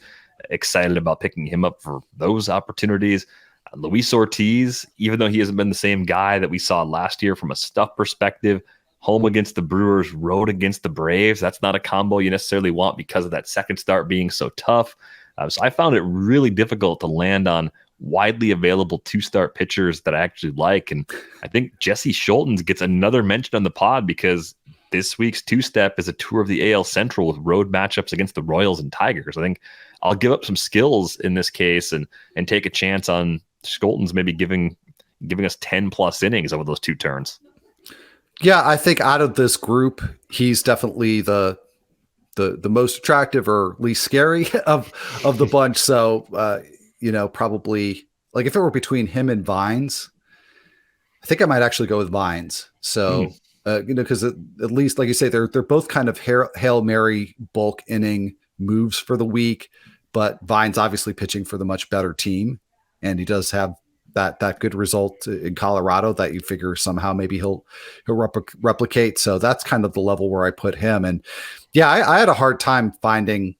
S1: excited about picking him up for those opportunities. Luis Ortiz, even though he hasn't been the same guy that we saw last year from a stuff perspective, home against the Brewers, road against the Braves, that's not a combo you necessarily want because of that second start being so tough. So I found it really difficult to land on widely available 2-start pitchers that I actually like. And I think Jesse Scholtens gets another mention on the pod because this week's 2-step is a tour of the AL Central with road matchups against the Royals and Tigers. I think I'll give up some skills in this case and take a chance on Scholtens maybe giving us 10+ innings over those 2 turns.
S2: Yeah, I think out of this group, he's definitely the most attractive or least scary of the bunch. So, probably like if it were between him and Vines, I think I might actually go with Vines. So, because at least, like you say, they're both kind of Hail Mary bulk inning moves for the week, but Vines obviously pitching for the much better team. And he does have that good result in Colorado that you figure somehow maybe he'll replicate. So that's kind of the level where I put him. And yeah, I had a hard time finding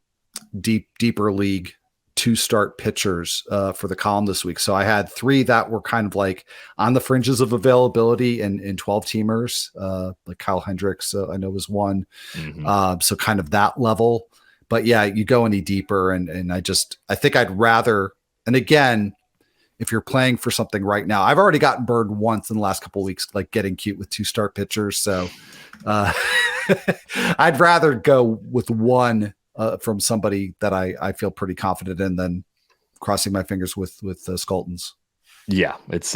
S2: deeper league 2-start pitchers for the column this week. So I had 3 that were kind of like on the fringes of availability in 12 teamers, like Kyle Hendricks, I know was one. So kind of that level, but yeah, you go any deeper and I think I'd rather, and again, if you're playing for something right now, I've already gotten burned once in the last couple of weeks, like getting cute with 2-start pitchers. So I'd rather go with one from somebody that I feel pretty confident in than crossing my fingers with Scholtens.
S1: Yeah, it's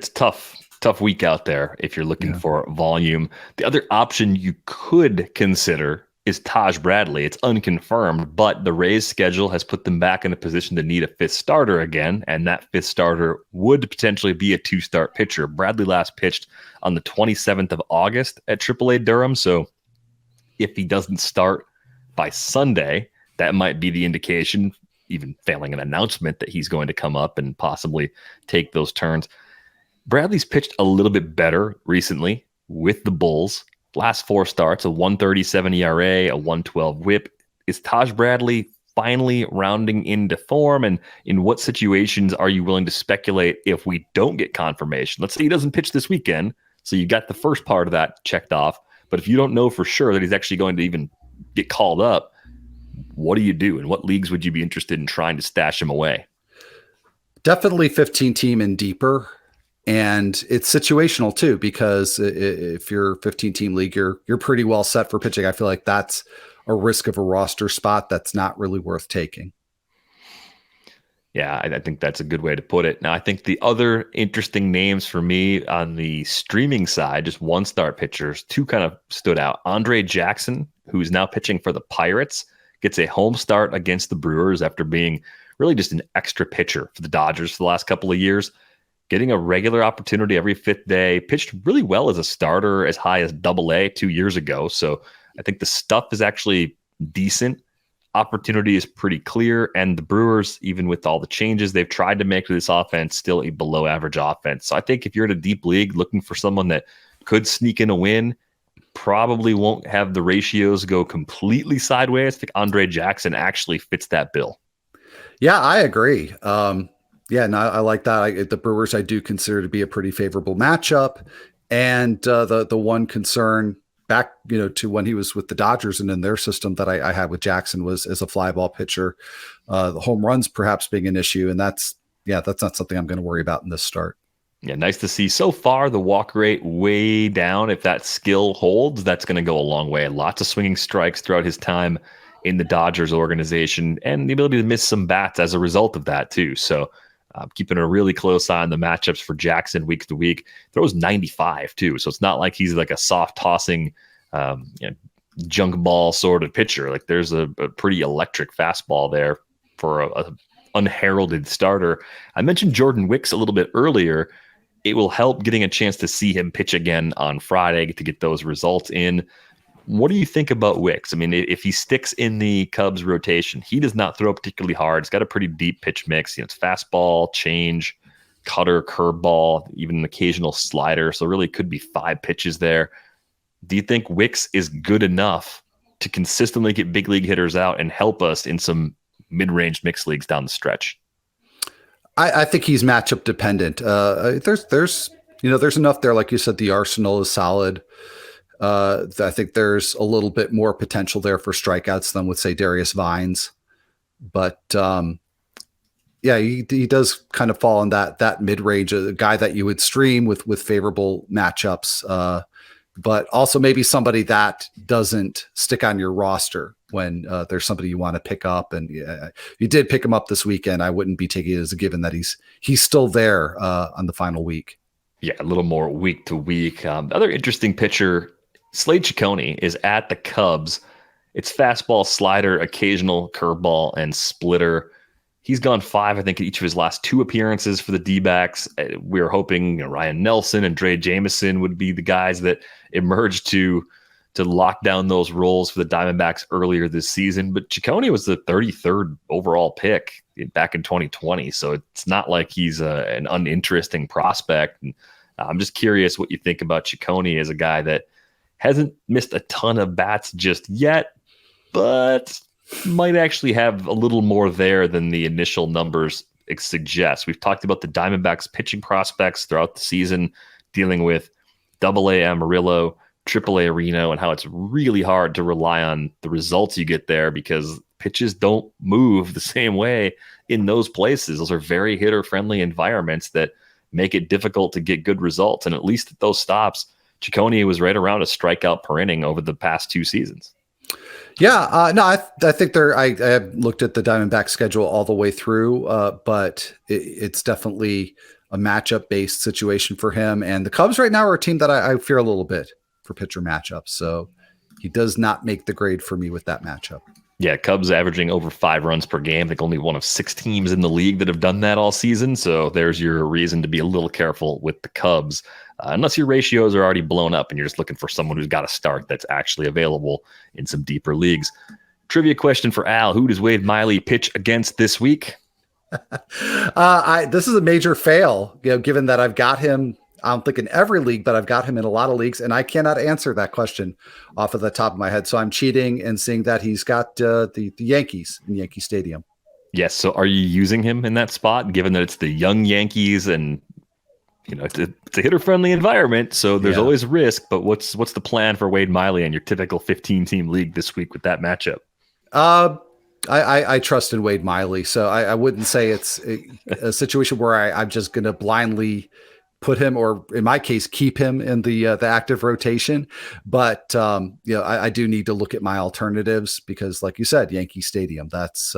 S1: tough week out there if you're looking for volume. The other option you could consider is Taj Bradley. It's unconfirmed, but the Rays schedule has put them back in a position to need a 5th starter again, and that 5th starter would potentially be a 2-start pitcher. Bradley last pitched on the 27th of August at AAA Durham, so if he doesn't start by Sunday, that might be the indication, even failing an announcement, that he's going to come up and possibly take those turns. Bradley's pitched a little bit better recently with the Bulls. Last 4 starts, a 1.37 ERA, a 1.12 WHIP. Is Taj Bradley finally rounding into form? And in what situations are you willing to speculate if we don't get confirmation? Let's say he doesn't pitch this weekend, so you got the first part of that checked off. But if you don't know for sure that he's actually going to even get called up, what do you do? And what leagues would you be interested in trying to stash him away?
S2: Definitely 15 team and deeper. And it's situational too, because if you're 15 team league, you're pretty well set for pitching. I feel like that's a risk of a roster spot that's not really worth taking.
S1: Yeah, I think that's a good way to put it. Now, I think the other interesting names for me on the streaming side, just 1-start pitchers, 2 kind of stood out. Andre Jackson, who's now pitching for the Pirates, gets a home start against the Brewers after being really just an extra pitcher for the Dodgers for the last couple of years. Getting a regular opportunity every 5th day, pitched really well as a starter as high as AA 2 years ago. So I think the stuff is actually decent. Opportunity is pretty clear. And the Brewers, even with all the changes they've tried to make to this offense, still a below average offense. So I think if you're in a deep league looking for someone that could sneak in a win, probably won't have the ratios go completely sideways. I think Andre Jackson actually fits that bill.
S2: Yeah, I agree. Yeah, no, I like that. The Brewers I do consider to be a pretty favorable matchup, and the one concern back to when he was with the Dodgers and in their system that I had with Jackson was as a fly ball pitcher, the home runs perhaps being an issue, and that's not something I'm going to worry about in this start.
S1: Yeah, nice to see. So far, the walk rate way down. If that skill holds, that's going to go a long way. Lots of swinging strikes throughout his time in the Dodgers organization, and the ability to miss some bats as a result of that too. So keeping a really close eye on the matchups for Jackson week to week. Throws 95 too, so it's not like he's like a soft tossing junk ball sort of pitcher. Like there's a pretty electric fastball there for a unheralded starter. I mentioned Jordan Wicks a little bit earlier. It will help getting a chance to see him pitch again on Friday to get those results in. What do you think about Wicks? I mean, if he sticks in the Cubs rotation, he does not throw particularly hard. He's got a pretty deep pitch mix. It's fastball, change, cutter, curveball, even an occasional slider. So really could be 5 pitches there. Do you think Wicks is good enough to consistently get big league hitters out and help us in some mid-range mixed leagues down the stretch?
S2: I think he's matchup dependent. There's enough there. Like you said, the arsenal is solid. I think there's a little bit more potential there for strikeouts than with, say, Darius Vines. But he does kind of fall in that mid-range, a guy that you would stream with favorable matchups, but also maybe somebody that doesn't stick on your roster when there's somebody you want to pick up. And you did pick him up this weekend. I wouldn't be taking it as a given that he's still there on the final week. Yeah,
S1: a little more week to week. Other interesting pitcher, Slade Ciccone, is at the Cubs. It's fastball, slider, occasional curveball, and splitter. He's gone 5, I think, in each of his last 2 appearances for the D-backs. We were hoping Ryan Nelson and Dre Jameson would be the guys that emerged to lock down those roles for the Diamondbacks earlier this season. But Ciccone was the 33rd overall pick back in 2020, so it's not like he's an uninteresting prospect. And I'm just curious what you think about Ciccone as a guy that hasn't missed a ton of bats just yet, but might actually have a little more there than the initial numbers suggest. We've talked about the Diamondbacks pitching prospects throughout the season, dealing with AA Amarillo, AAA Reno, and how it's really hard to rely on the results you get there because pitches don't move the same way in those places. Those are very hitter-friendly environments that make it difficult to get good results. And at least at those stops, Ciccone was right around a strikeout per inning over the past 2 seasons.
S2: Yeah, no, I think I have looked at the Diamondback schedule all the way through, but it's definitely a matchup-based situation for him. And the Cubs right now are a team that I fear a little bit for pitcher matchups. So he does not make the grade for me with that matchup.
S1: Yeah, Cubs averaging over 5 runs per game. I think only one of 6 teams in the league that have done that all season. So there's your reason to be a little careful with the Cubs, unless your ratios are already blown up and you're just looking for someone who's got a start that's actually available in some deeper leagues. Trivia question for Al. Who does Wade Miley pitch against this week?
S2: This is a major fail, given that I've got him, I don't think in every league, but I've got him in a lot of leagues, and I cannot answer that question off of the top of my head. So I'm cheating and seeing that he's got the Yankees in Yankee Stadium.
S1: Yes. So are you using him in that spot, given that it's the young Yankees and it's a hitter-friendly environment, so there's always risk, but what's the plan for Wade Miley in your typical 15-team league this week with that matchup?
S2: I trust in Wade Miley, so I wouldn't say it's a situation where I'm just going to blindly put him, or in my case, keep him in the active rotation. But I do need to look at my alternatives because, like you said, Yankee Stadium, that's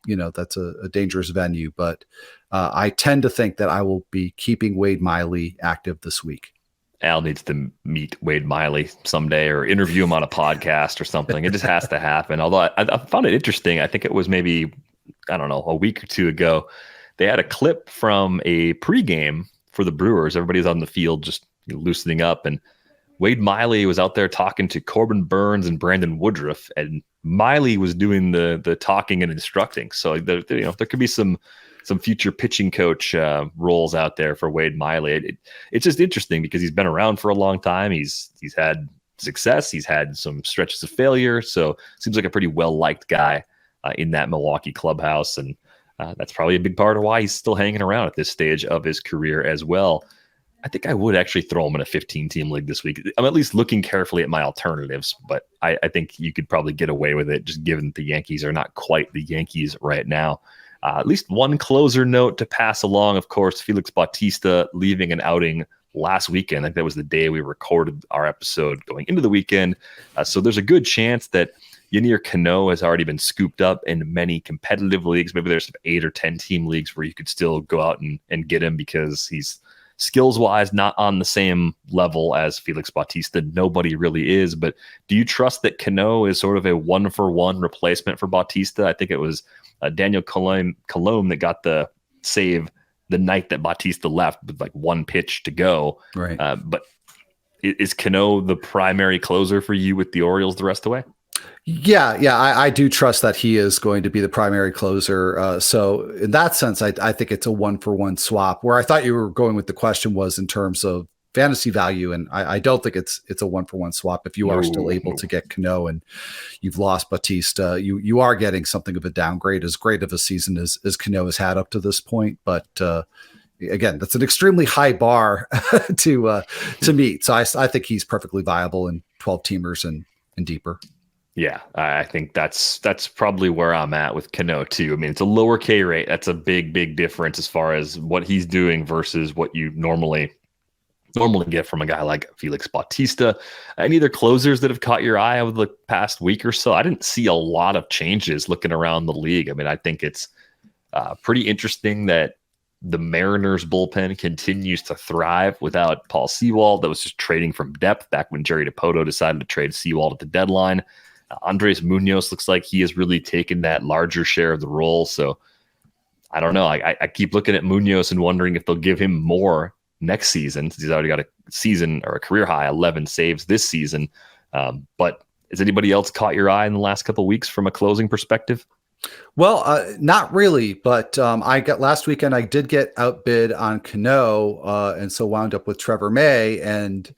S2: that's a dangerous venue. But I tend to think that I will be keeping Wade Miley active this week.
S1: Al needs to meet Wade Miley someday or interview him on a podcast or something. It just has to happen. Although I found it interesting. I think it was maybe, a week or 2 ago. They had a clip from a pregame for the Brewers. Everybody's on the field just loosening up. And Wade Miley was out there talking to Corbin Burns and Brandon Woodruff. And Miley was doing the talking and instructing. So there could be some future pitching coach roles out there for Wade Miley. It's just interesting because he's been around for a long time. He's had success. He's had some stretches of failure. So seems like a pretty well-liked guy in that Milwaukee clubhouse. And that's probably a big part of why he's still hanging around at this stage of his career as well. I think I would actually throw him in a 15-team league this week. I'm at least looking carefully at my alternatives, but I think you could probably get away with it just given that the Yankees are not quite the Yankees right now. At least one closer note to pass along, of course, Felix Bautista leaving an outing last weekend. I think that was the day we recorded our episode going into the weekend. So there's a good chance that Yennier Cano has already been scooped up in many competitive leagues. Maybe there's 8 or 10 team leagues where you could still go out and get him because he's skills-wise not on the same level as Felix Bautista. Nobody really is. But do you trust that Cano is sort of a one-for-one replacement for Bautista? I think it was Daniel Colombe that got the save the night that Bautista left with like one pitch to go.
S2: Right.
S1: But is Cano the primary closer for you with the Orioles the rest of the way?
S2: Yeah, I do trust that he is going to be the primary closer. So in that sense, I think it's a 1-for-1 swap. Where I thought you were going with the question was in terms of fantasy value, and I don't think it's a 1-for-1 swap. If you are still able to get Cano and you've lost Bautista, you are getting something of a downgrade. As great of a season as Cano has had up to this point, but again, that's an extremely high bar to meet. So I think he's perfectly viable in 12 teamers and deeper.
S1: Yeah, I think that's probably where I'm at with Cano too. I mean, it's a lower K rate. That's a big difference as far as what he's doing versus what you normally get from a guy like Felix Bautista. Any other closers that have caught your eye over the past week or so? I didn't see a lot of changes looking around the league. I mean, I think it's pretty interesting that the Mariners bullpen continues to thrive without Paul Sewald. That was just trading from depth back when Jerry DiPoto decided to trade Sewald at the deadline. Andres Munoz looks like he has really taken that larger share of the role. So I don't know. I keep looking at Munoz and wondering if they'll give him more next season, since he's already got a season or a career high 11 saves this season. But has anybody else caught your eye in the last couple of weeks from a closing perspective?
S2: Well, not really, but last weekend I did get outbid on Cano, and so wound up with Trevor May. And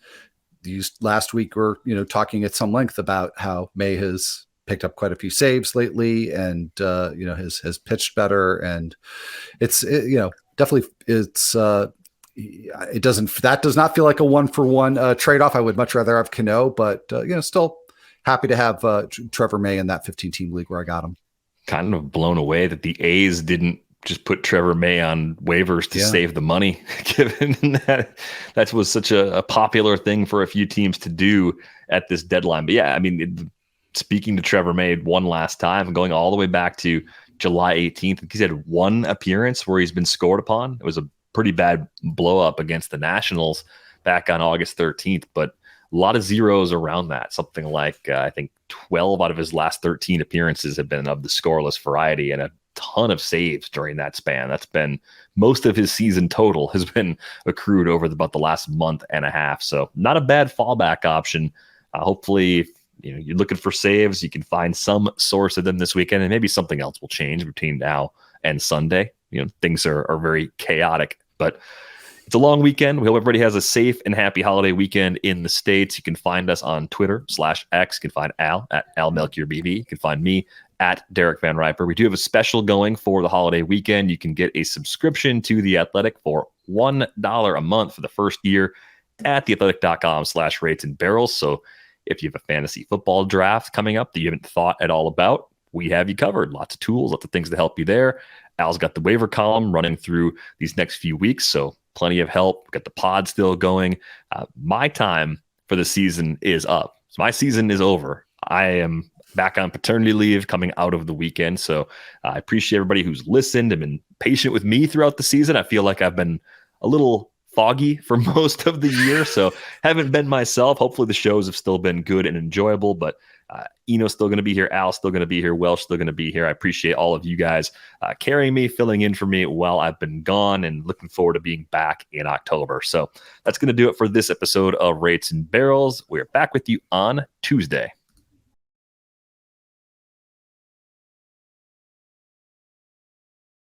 S2: these last week we're talking at some length about how May has picked up quite a few saves lately, and has pitched better, and definitely it does not feel like a 1-for-1 trade-off. I would much rather have Cano, but still happy to have Trevor May in that 15-team league where I got him.
S1: Kind of blown away that the A's didn't just put Trevor May on waivers to save the money, given that was such a popular thing for a few teams to do at this deadline. But yeah, I mean, speaking to Trevor May one last time, going all the way back to July 18th, he's had one appearance where he's been scored upon. It was a pretty bad blow up against the Nationals back on August 13th, but a lot of zeros around that. Something like, I think 12 out of his last 13 appearances have been of the scoreless variety, and a ton of saves during that span. That's been most of his season total has been accrued over about the last month and a half. So not a bad fallback option. Hopefully, if you're looking for saves, you can find some source of them this weekend, and maybe something else will change between now and Sunday. Things are very chaotic, but it's a long weekend. We hope everybody has a safe and happy holiday weekend in the States. You can find us on Twitter/X. You can find Al at AlMelchierBV. You can find me at Derek Van Riper. We do have a special going for the holiday weekend. You can get a subscription to The Athletic for $1 a month for the first year at theathletic.com/rates and barrels. So if you have a fantasy football draft coming up that you haven't thought at all about, we have you covered. Lots of tools, lots of things to help you there. Al's got the waiver column running through these next few weeks, so plenty of help. We've got the pod still going. My time for the season is up. So my season is over. I am back on paternity leave coming out of the weekend. So I appreciate everybody who's listened and been patient with me throughout the season. I feel like I've been a little foggy for most of the year, so haven't been myself. Hopefully the shows have still been good and enjoyable, but Eno's still going to be here. Al's still going to be here. Welsh still going to be here. I appreciate all of you guys carrying me, filling in for me while I've been gone, and looking forward to being back in October. So that's going to do it for this episode of Rates and Barrels. We're back with you on Tuesday.